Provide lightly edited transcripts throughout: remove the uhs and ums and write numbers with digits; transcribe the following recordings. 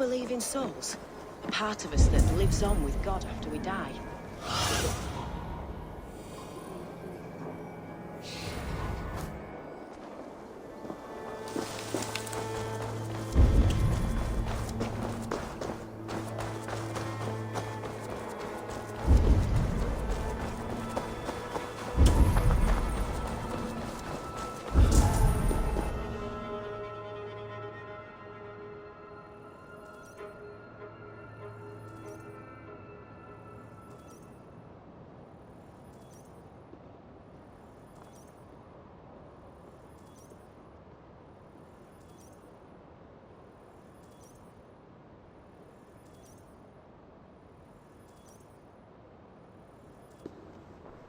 believe in souls? A part of us that lives on with God after we die?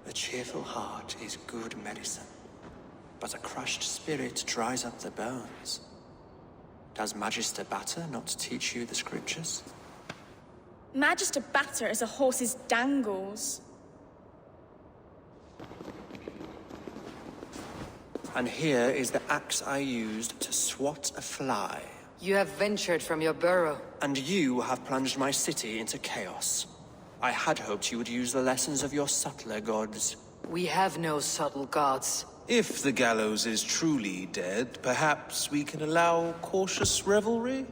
A cheerful heart is good medicine, but a crushed spirit dries up the bones. Does Magister Batter not teach you the scriptures? Magister Batter is a horse's dangles. And here is the axe I used to swat a fly. You have ventured from your burrow. And you have plunged my city into chaos. I had hoped you would use the lessons of your subtler gods. We have no subtle gods. If the gallows is truly dead, perhaps we can allow cautious revelry?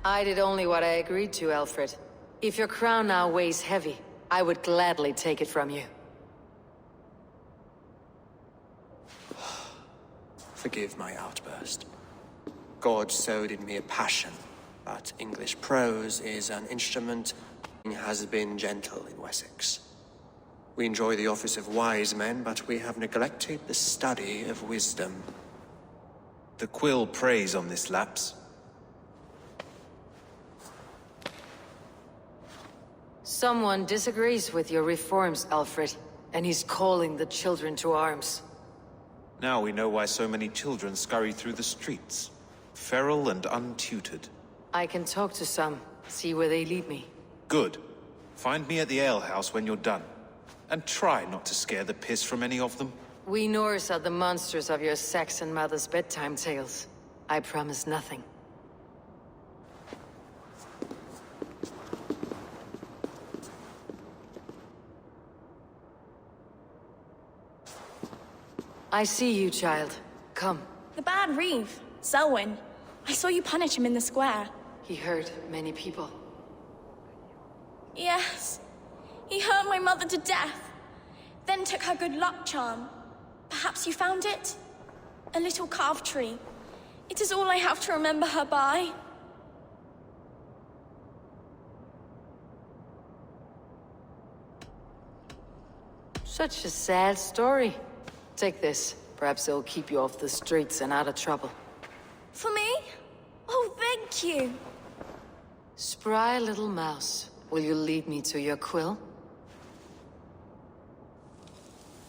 I did only what I agreed to, Alfred. If your crown now weighs heavy, I would gladly take it from you. Forgive my outburst. God sowed in me a passion, but English prose is an instrument and has been gentle in Wessex. We enjoy the office of wise men, but we have neglected the study of wisdom. The quill preys on this lapse. Someone disagrees with your reforms, Alfred, and he's calling the children to arms. Now we know why so many children scurry through the streets, feral and untutored. I can talk to some, see where they lead me. Good. Find me at the alehouse when you're done. And try not to scare the piss from any of them. We Norse are the monsters of your Saxon mother's bedtime tales. I promise nothing. I see you, child. Come. The bad Reeve, Selwyn. I saw you punish him in the square. He hurt many people. Yes. He hurt my mother to death. Then took her good luck charm. Perhaps you found it? A little carved tree. It is all I have to remember her by. Such a sad story. Take this. Perhaps it'll keep you off the streets and out of trouble. For me? Oh, thank you. Spry little mouse. Will you lead me to your quill?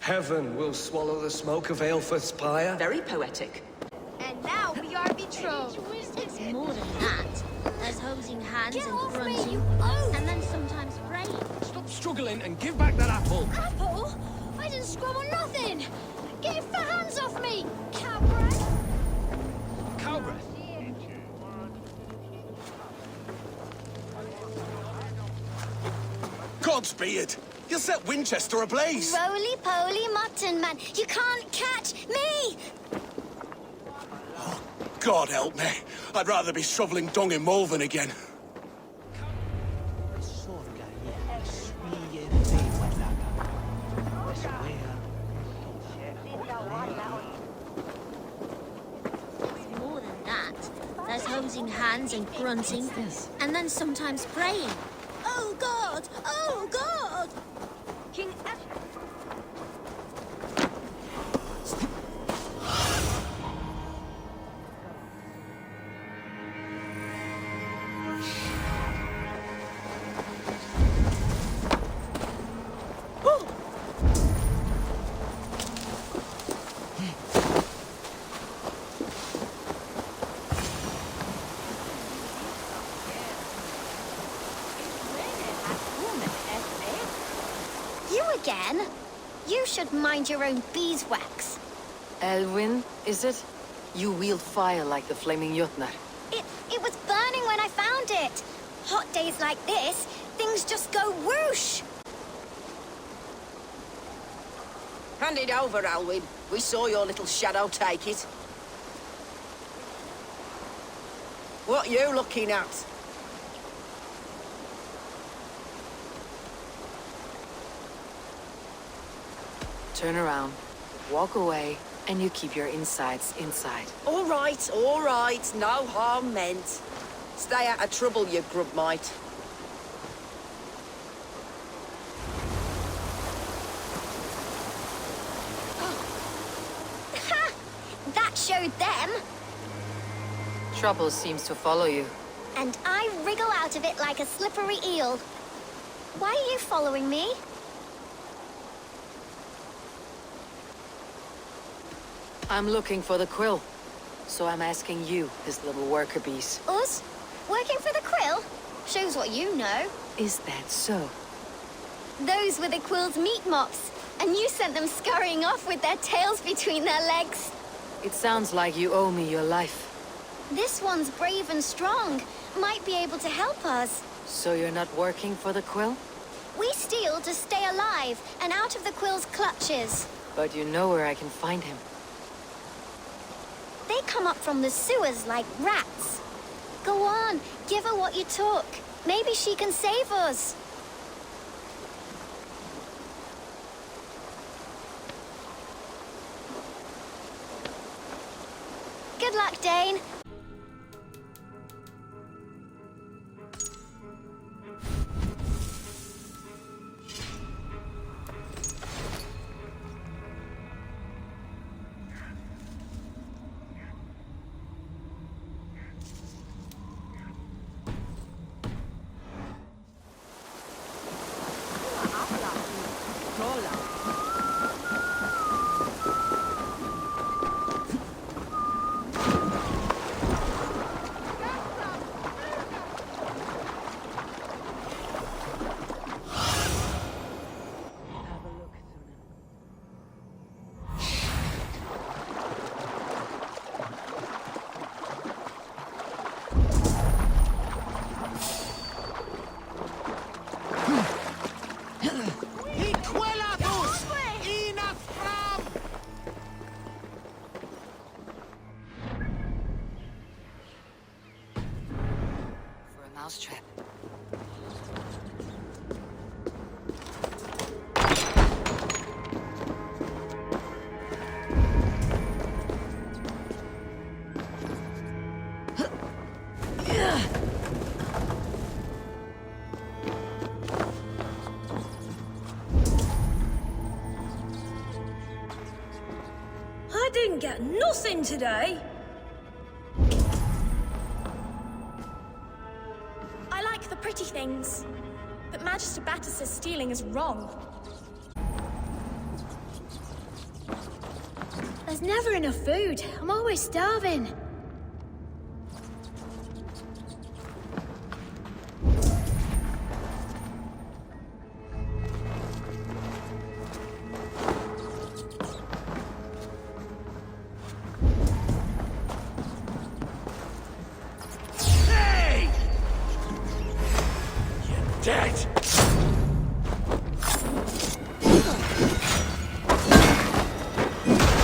Heaven will swallow the smoke of Aelfirth's pyre. Very poetic. And now we are betrothed. It's more than that. There's holding hands and grunting, and then sometimes praying. Stop struggling and give back that apple. Apple? I didn't scrub on nothing. Get the hands off me, cow breath. Cow breath? Godspeed! You'll set Winchester ablaze! Roly-poly mutton man, you can't catch me! Oh, God help me. I'd rather be shoveling dung in Malvern again. More than that. There's hosing hands and grunting, and then sometimes praying. Oh God! Oh God! King You should mind your own beeswax. Elwyn, is it? You wield fire like the flaming Jotnar. It was burning when I found it. Hot days like this, things just go whoosh. Hand it over, Alwyn. We saw your little shadow take it. What you looking at? Turn around, walk away, and you keep your insides inside. All right, no harm meant. Stay out of trouble, you grub mite. Ha! That showed them. Trouble seems to follow you. And I wriggle out of it like a slippery eel. Why are you following me? I'm looking for the quill. So I'm asking you, his little worker bees. Us? Working for the Quill? Shows what you know. Is that so? Those were the Quill's meat mops, and you sent them scurrying off with their tails between their legs. It sounds like you owe me your life. This one's brave and strong. Might be able to help us. So you're not working for the quill? We steal to stay alive and out of the Quill's clutches. But you know where I can find him. They come up from the sewers like rats. Go on, give her what you took. Maybe she can save us. Good luck, Dane. For a mousetrap. I didn't get nothing today. I like the pretty things, but Magister Batter says stealing is wrong. There's never enough food. I'm always starving. Dead!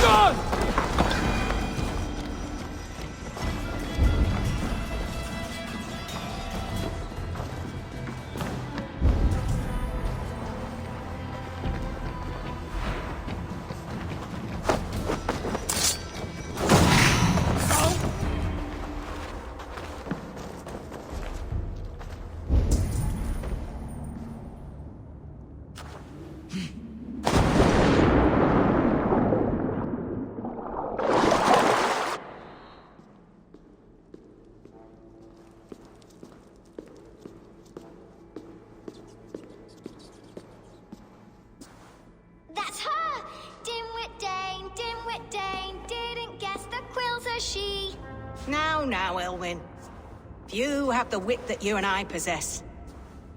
Gone! That's her! Dimwit Dane, didn't guess the Quill's a she. Now, Elwyn. Few have the wit that you and I possess.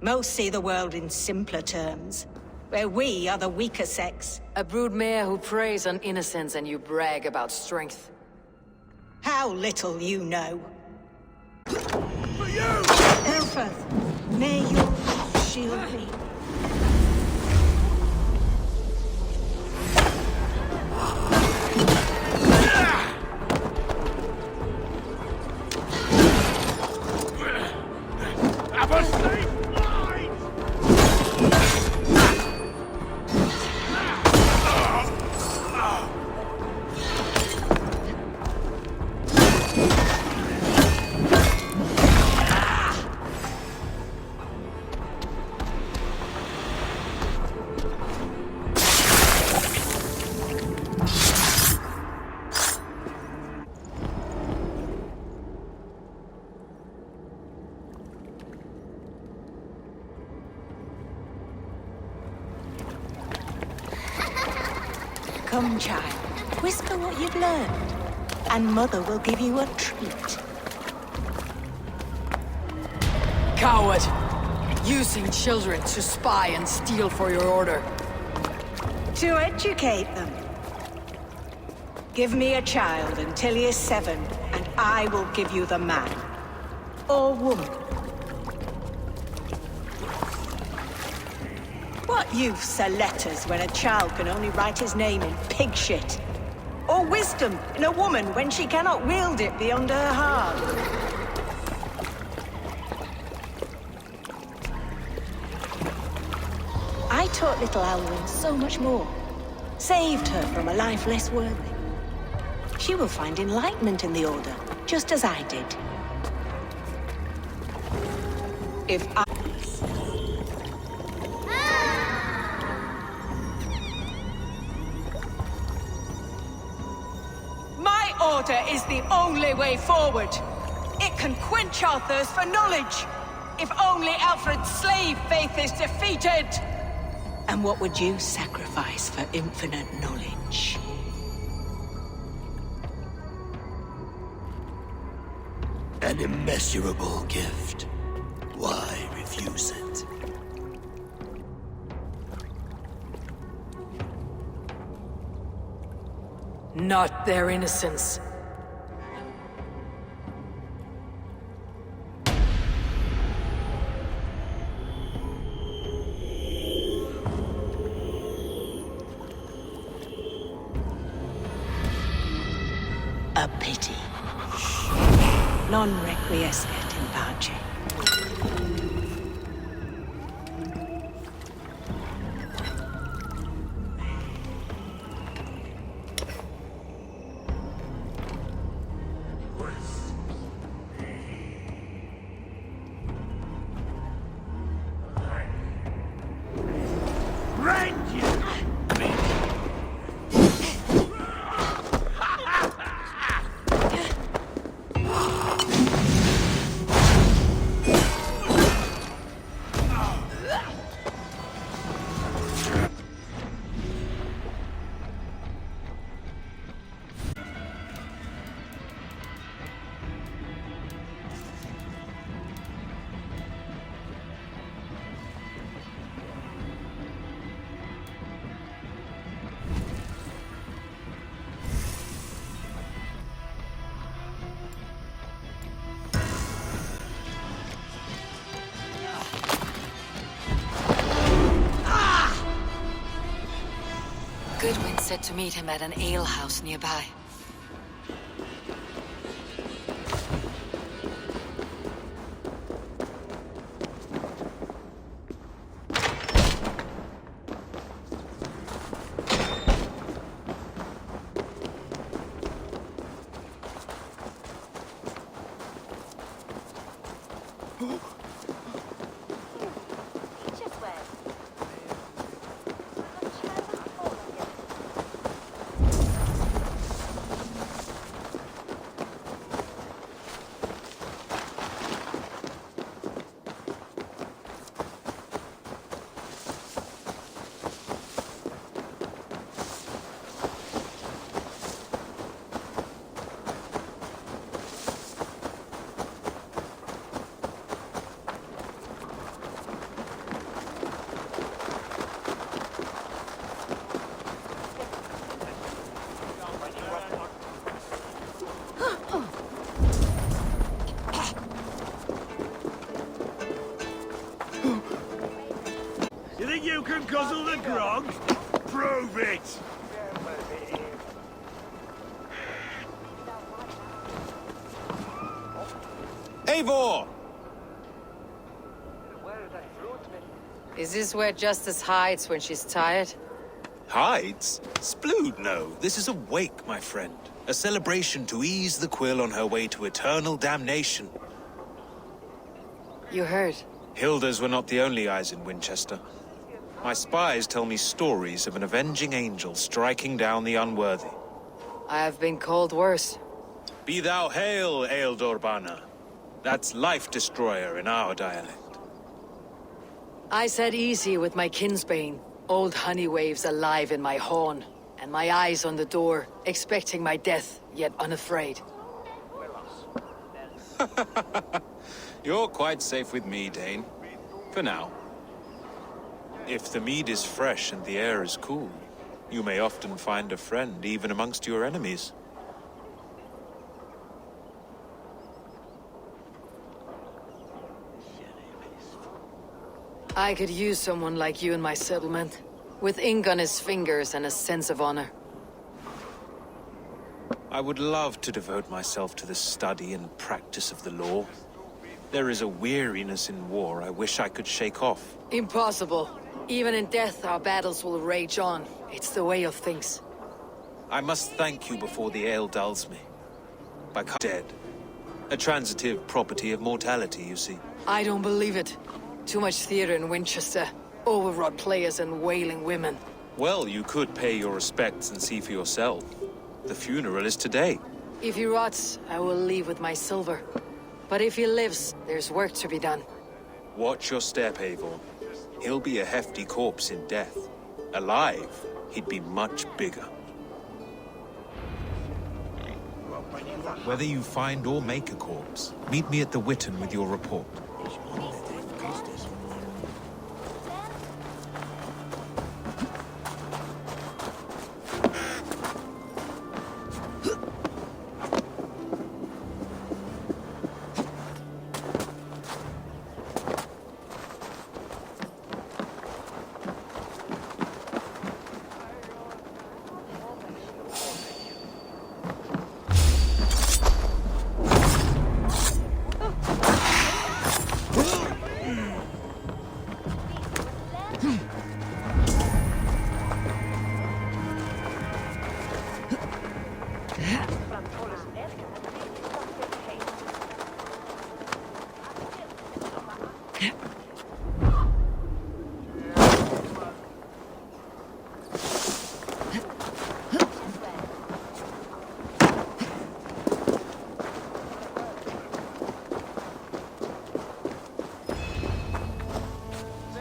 Most see the world in simpler terms. where we are the weaker sex. A broodmare who preys on innocence and you brag about strength. How little you know. For you! Elfrith, may your shield me. Have a safe line! Come, child. Whisper what you've learned, and Mother will give you a treat. Coward! Using children to spy and steal for your order. To educate them. Give me a child until he is 7, and I will give you the man. Or woman. What use are letters when a child can only write his name in pig shit? Or wisdom in a woman when she cannot wield it beyond her heart? I taught little Alwyn so much more. Saved her from a life less worthy. She will find enlightenment in the Order, just as I did. If I... My Order is the only way forward. It can quench our thirst for knowledge. If only Alfred's slave faith is defeated. And what would you sacrifice for infinite knowledge? An immeasurable gift. Why refuse it? Not their innocence. A pity. Non requiescat in pace. Goodwin said to meet him at an alehouse nearby. think you can guzzle the grog? Prove it! Eivor! Is this where Justice hides when she's tired? Hides? Splood, no. This is a wake, my friend. A celebration to ease the quill on her way to eternal damnation. You heard. Hilda's were not the only eyes in Winchester. My spies tell me stories of an avenging angel striking down the unworthy. I have been called worse. Be thou hail, Ealdor. That's life destroyer in our dialect. I said easy with my kinsbane. Old honey waves alive in my horn, and my eyes on the door, expecting my death, yet unafraid. You're quite safe with me, Dane. For now. If the mead is fresh and the air is cool, you may often find a friend even amongst your enemies. I could use someone like you in my settlement, with ink on his fingers and a sense of honor. I would love to devote myself to the study and practice of the law. There is a weariness in war I wish I could shake off. Impossible. Even in death, our battles will rage on. It's the way of things. I must thank you before the ale dulls me. By dead. A transitive property of mortality, you see. I don't believe it. Too much theater in Winchester. Overwrought players and wailing women. Well, you could pay your respects and see for yourself. The funeral is today. If he rots, I will leave with my silver. But if he lives, there's work to be done. Watch your step, Eivor. He'll be a hefty corpse in death. Alive, he'd be much bigger. Whether you find or make a corpse, meet me at the Witten with your report.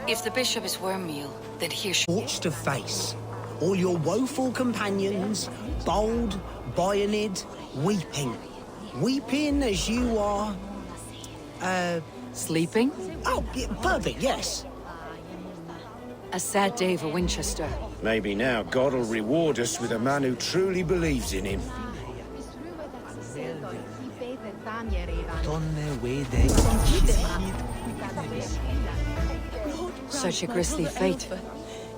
If the bishop is Wormmeal, then here should... Torch to face. All your woeful companions, bold, Bionid, weeping. Weeping as you are... Sleeping? Oh, yeah, perfect, yes. A sad day for Winchester. Maybe now God will reward us with a man who truly believes in him. Such a grisly fate.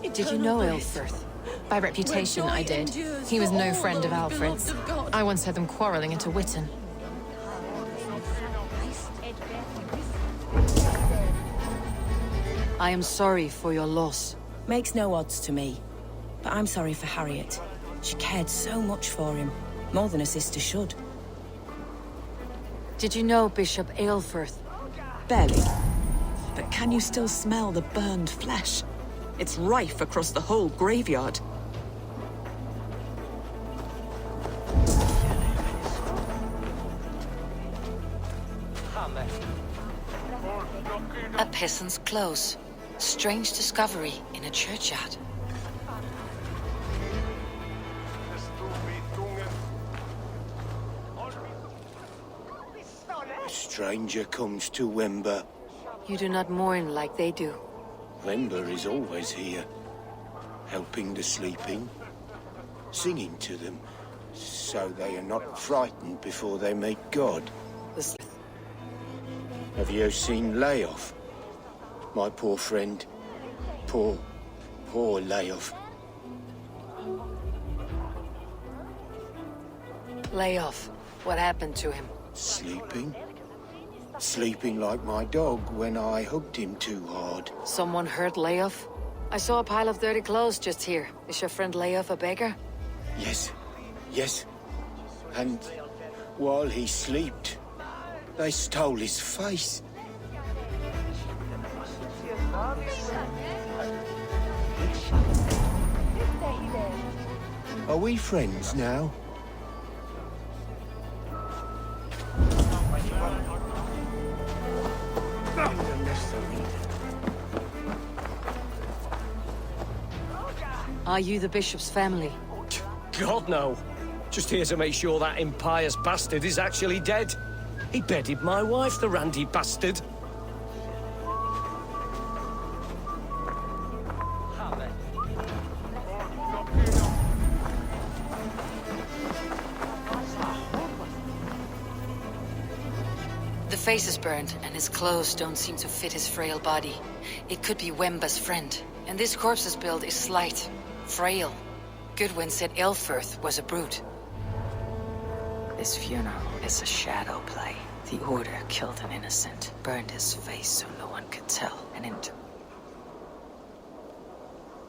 Did you know Aelfirth? By reputation, I did. He was no friend of Alfred's. I once heard them quarreling at a Witten. I am sorry for your loss. Makes no odds to me. But I'm sorry for Harriet. She cared so much for him. More than a sister should. Did you know Bishop Aelfirth? Barely. But can you still smell the burned flesh? It's rife across the whole graveyard. A peasant's clothes. Strange discovery in a churchyard. A stranger comes to Wember. You do not mourn like they do. Wember is always here, helping the sleeping, singing to them, so they are not frightened before they meet God. Have you seen Layoff, my poor friend? Poor Leof. Layoff. What happened to him? Sleeping. Sleeping like my dog when I hugged him too hard. Someone hurt Layoff? I saw a pile of dirty clothes just here. Is your friend Layoff a beggar? Yes. And while he slept, they stole his face. Are we friends now? Are you the bishop's family? God, no. Just here to make sure that impious bastard is actually dead. He bedded my wife, the randy bastard. The face is burned, and his clothes don't seem to fit his frail body. It could be Wemba's friend. And this corpse's build is slight, frail. Goodwin said Elfirth was a brute. This funeral is a shadow play. The Order killed an innocent, burned his face so no one could tell, and into...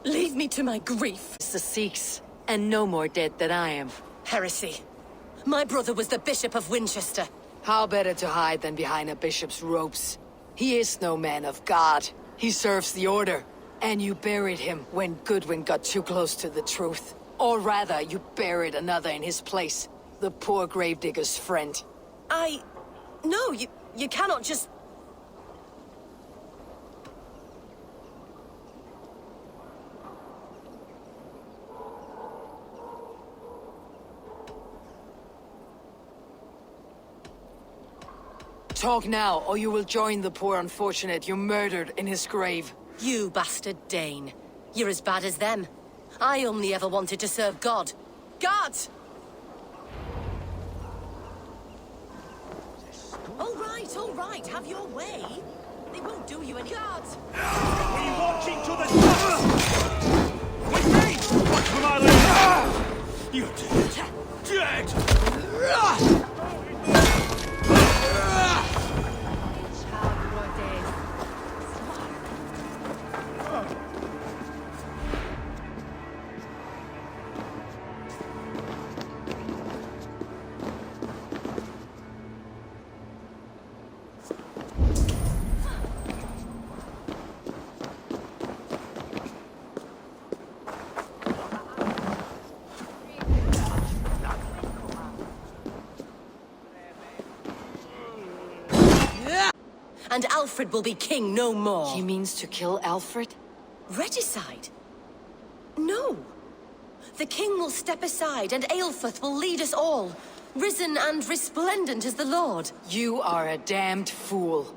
Leave me to my grief. It's the Sikhs, and no more dead than I am. Heresy. My brother was the Bishop of Winchester. How better to hide than behind a bishop's robes? He is no man of God. He serves the Order. And you buried him when Goodwin got too close to the truth. Or rather, you buried another in his place. The poor gravedigger's friend. No, you cannot just... Talk now, or you will join the poor unfortunate you murdered in his grave. You bastard Dane. You're as bad as them. I only ever wanted to serve God. God! All right, have your way. They won't do you any... God! We walk into the dust! With me! Watch for my leg! You're dead! Dead! And Alfred will be king no more. He means to kill Alfred? Regicide? No. The king will step aside and Aelfirth will lead us all. Risen and resplendent as the Lord. You are a damned fool.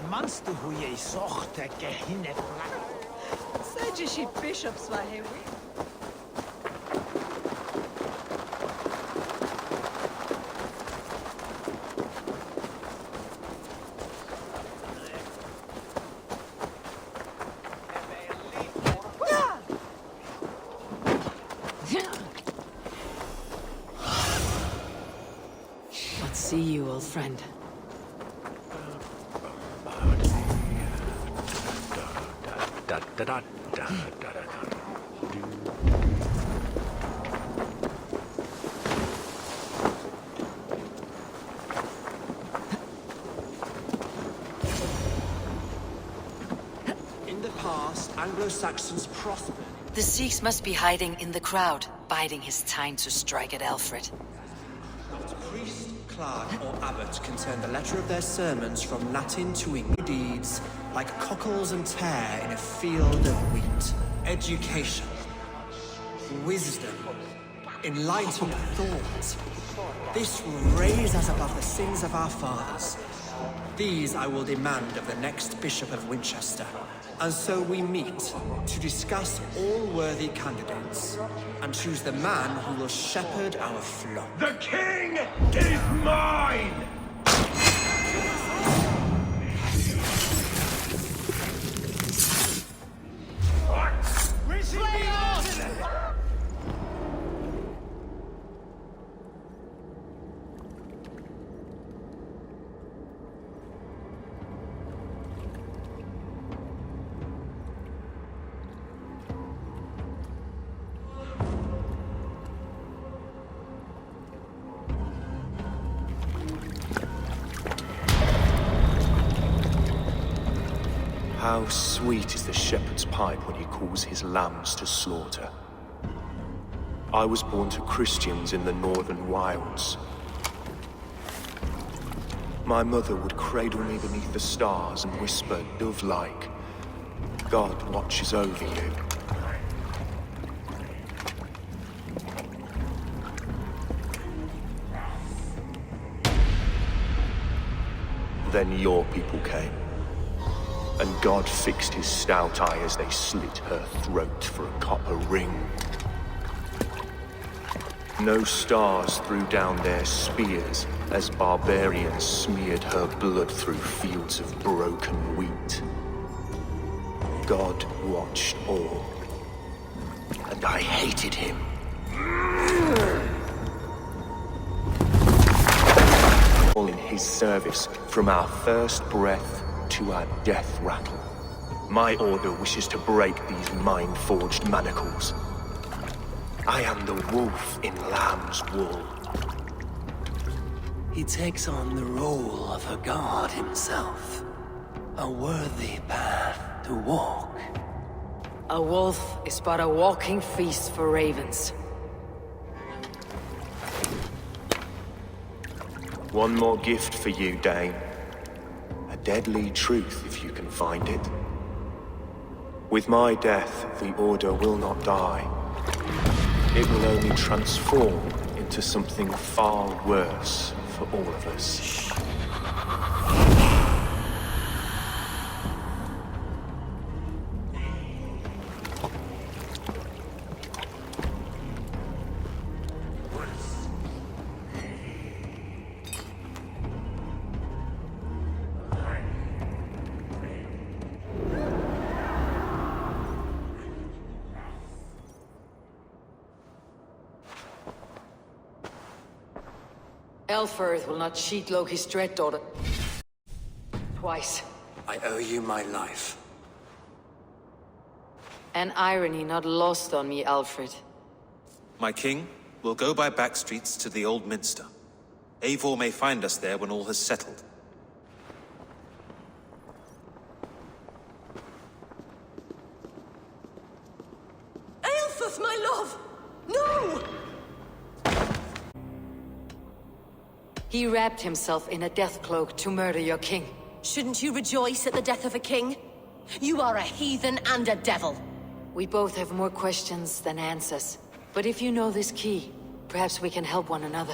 Manst du hoe je zocht te gehinne vlak? Said you she bishops were here. Let's see you, old friend. In the past, Anglo-Saxons prospered. The Sikhs must be hiding in the crowd, biding his time to strike at Alfred. Not priest, clerk, or abbot can turn the letter of their sermons from Latin to English. Deeds like cockles and tare in a field of wheat. Education, wisdom, enlightened thought. This will raise us above the sins of our fathers. These I will demand of the next Bishop of Winchester. And so we meet to discuss all worthy candidates and choose the man who will shepherd our flock. The king is mine! How sweet is the shepherd's pipe when he calls his lambs to slaughter. I was born to Christians in the northern wilds. My mother would cradle me beneath the stars and whisper, dove-like, God watches over you. Then your people came. And God fixed his stout eye as they slit her throat for a copper ring. No stars threw down their spears as barbarians smeared her blood through fields of broken wheat. God watched all, and I hated him. All in his service, from our first breath to our death rattle. My order wishes to break these mind-forged manacles. I am the wolf in lamb's wool. He takes on the role of a god himself. A worthy path to walk. A wolf is but a walking feast for ravens. One more gift for you, Dane. A deadly truth, if you can find it. With my death, the Order will not die. It will only transform into something far worse for all of us. Elfirth will not cheat Loki's dread daughter twice. I owe you my life. An irony not lost on me, Alfred. My king will go by back streets to the Old Minster. Eivor may find us there when all has settled. Aelfirth, my love! No! He wrapped himself in a death cloak to murder your king. Shouldn't you rejoice at the death of a king? You are a heathen and a devil. We both have more questions than answers. But if you know this key, perhaps we can help one another.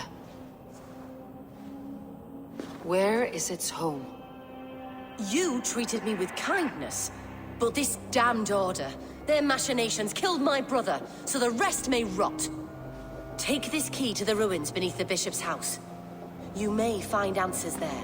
Where is its home? You treated me with kindness, but this damned Order, their machinations killed my brother, so the rest may rot. Take this key to the ruins beneath the Bishop's house. You may find answers there.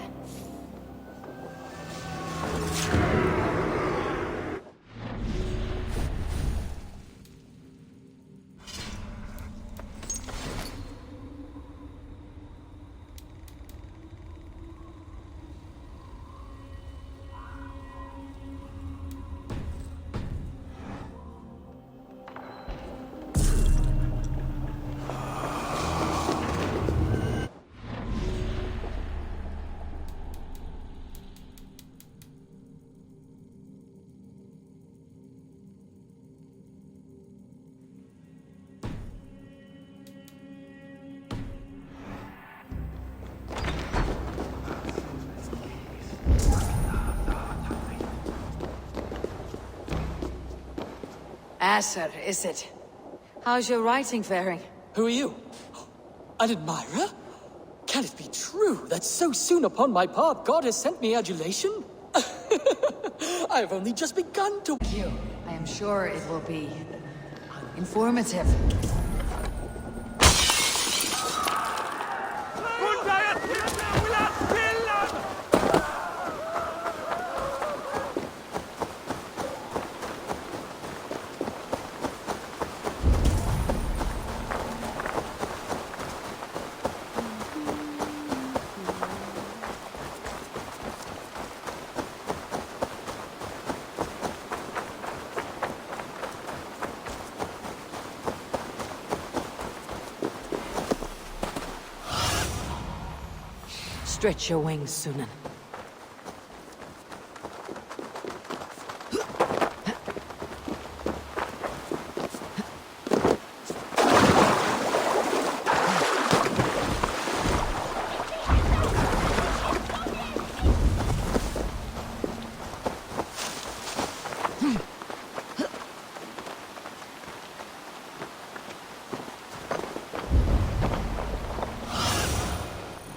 Asser, is it? How's your writing faring? Who are you? An admirer? Can it be true that so soon upon my path God has sent me adulation? I have only just begun to... Thank you. I am sure it will be informative. Stretch your wings, Sunan.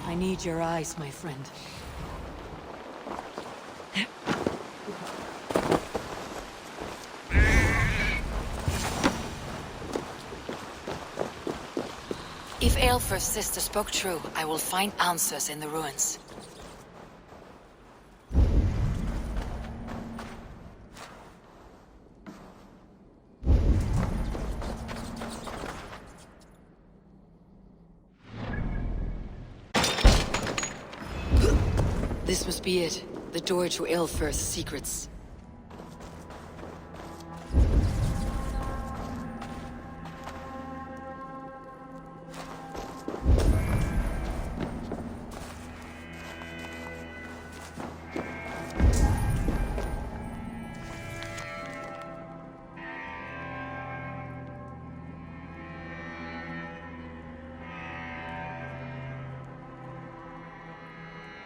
I need your eyes, my friend. If Aelfir's sister spoke true, I will find answers in the ruins. This must be it. The door to Aelfir's secrets.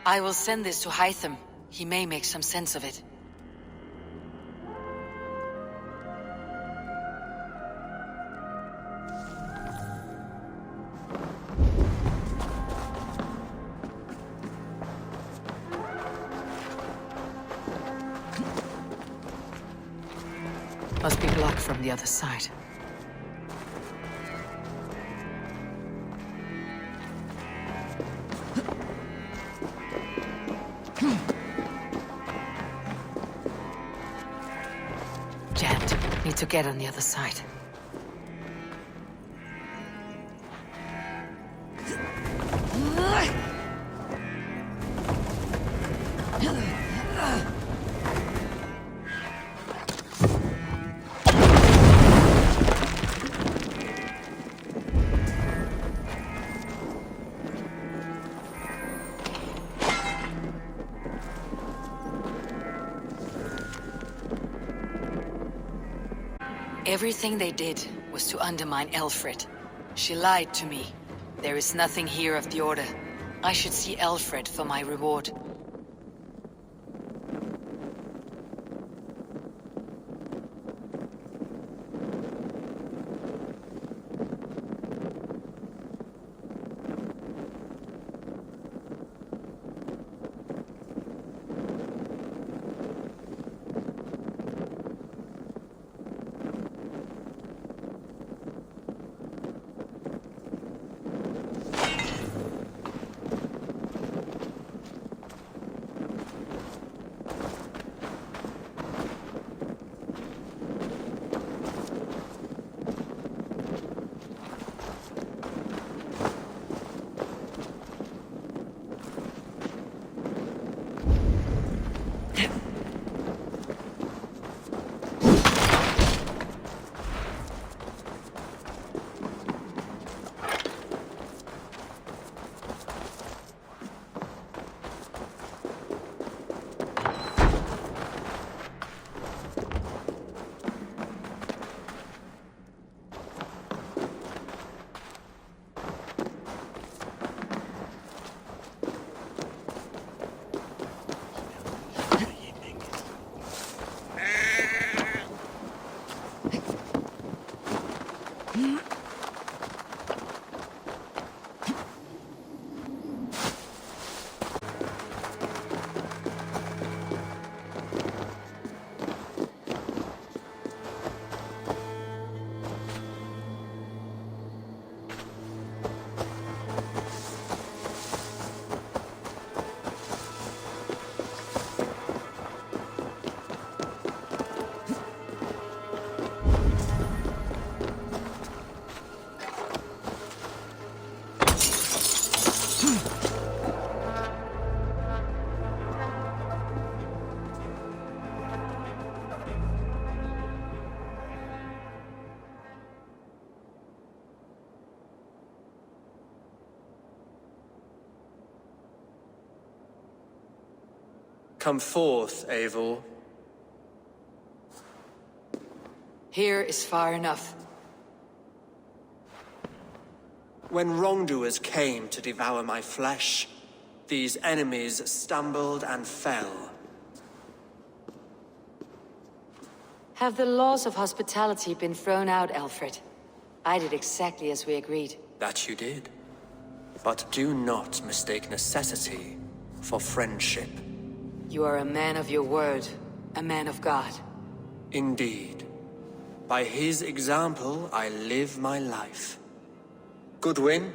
I will send this to Hytham. He may make some sense of it. Must be blocked from the other side. Jammed. Need to get on the other side. Everything they did was to undermine Elfred. She lied to me. There is nothing here of the Order. I should see Alfred for my reward. Come forth, Eivor. Here is far enough. When wrongdoers came to devour my flesh, these enemies stumbled and fell. Have the laws of hospitality been thrown out, Alfred? I did exactly as we agreed. That you did. But do not mistake necessity for friendship. You are a man of your word, a man of God. Indeed. By his example, I live my life. Goodwin?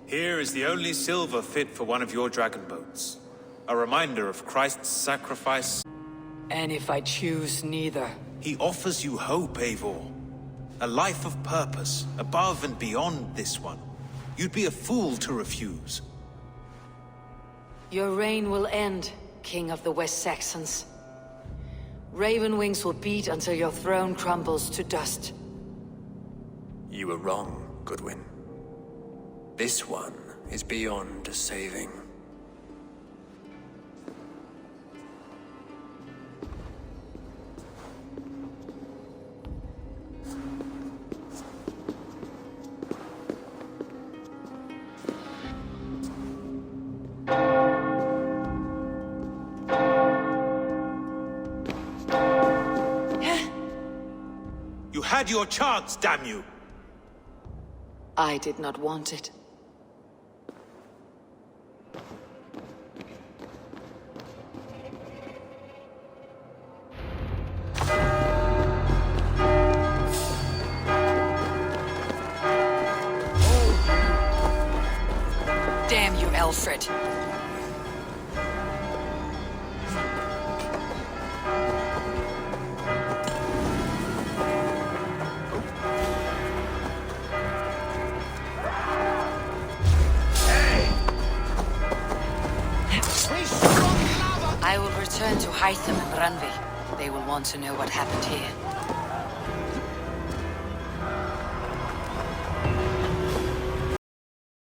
Here is the only silver fit for one of your dragon boats. A reminder of Christ's sacrifice. And if I choose neither? He offers you hope, Eivor. A life of purpose, above and beyond this one. You'd be a fool to refuse. Your reign will end, King of the West Saxons. Raven wings will beat until your throne crumbles to dust. You were wrong, Goodwin. This one is beyond saving. You had your chance, damn you! I did not want it. Damn you, Alfred. I will return to Hytham and Randvi. They will want to know what happened here.